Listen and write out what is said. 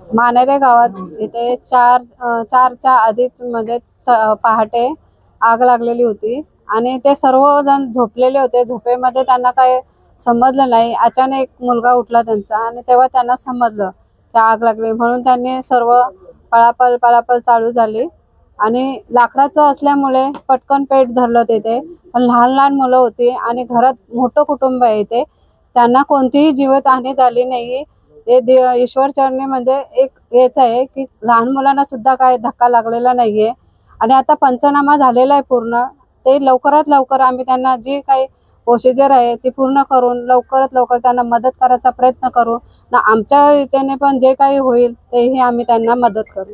मानेरे गावात इथे चारच्या आधीच म्हणजे पहाटे आग लागलेली होती आणि ते सर्वजण झोपलेले होते. झोपेमध्ये त्यांना काय समजलं नाही. अचानक एक मुलगा उठला त्यांचा आणि तेव्हा त्यांना समजलं की आग लागली. म्हणून त्यांनी सर्व पळापळ चालू झाली आणि लाकडाचं असल्यामुळे पटकन पेट धरलं तिथे. पण लहान लहान मुलं होती आणि घरात मोठं कुटुंब आहे इथे. त्यांना कोणतीही जीवितहानी झाली नाही. ईश्वर चरणी म्हणजे एक हेच आहे की लहान मुलांना सुद्धा काय धक्का लागलेला नाहीये. आणि आता पंचनामा झालेला आहे पूर्ण. ते लवकरात लवकर आम्ही त्यांना जी काही प्रोसिजर आहे ती पूर्ण करून लवकरात लवकर त्यांना मदत करायचा प्रयत्न करू ना. आमच्या इथे पण जे काही होईल तेही आम्ही त्यांना मदत करू.